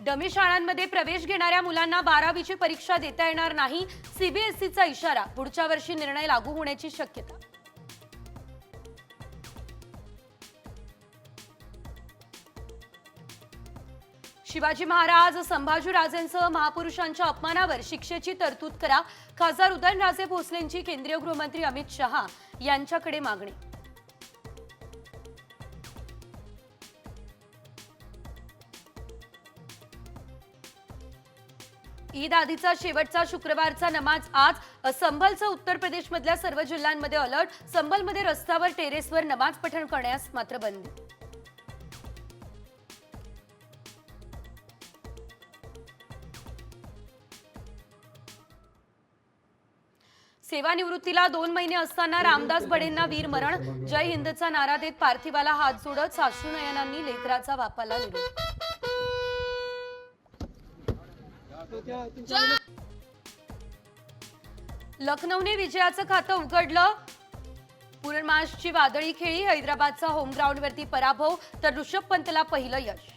Dummy शाळांमध्ये प्रवेश घेणाऱ्या मुलांना 12वीची परीक्षा देता येणार नाही, सीबीएसईचा इशारा. पुढच्या वर्षी निर्णय लागू होण्याची शक्यता. शिवाजी महाराज, संभाजीराजेंसह महापुरुषांच्या अपमानावर शिक्षेची तरतूद करा. खासदार उदयनराजे भोसलेंची केंद्रीय गृहमंत्री अमित शहा यांच्याकडे मागणी. ईद आधीचा शेवटचा शुक्रवारचा नमाज आज. संभलचं उत्तर प्रदेशमधल्या सर्व जिल्ह्यांमध्ये अलर्ट. संभलमध्ये रस्त्यावर टेरेसवर नमाज पठण करण्यास मात्र बंदी. सेवानिवृत्तीला 2 महिने असताना रामदास बडेंना वीरमरण. जय हिंदचा नारा देत पार्थिवाला हात जोडत साश्रुनयनांनी लेकराचा बापाला निरोप. लखनौने विजयाचं खातं उघडलं. पूर्णमासची वादळी खेळी. हैदराबादचा होम ग्राउंडवरती पराभव तर ऋषभ पंतला पहिलं यश.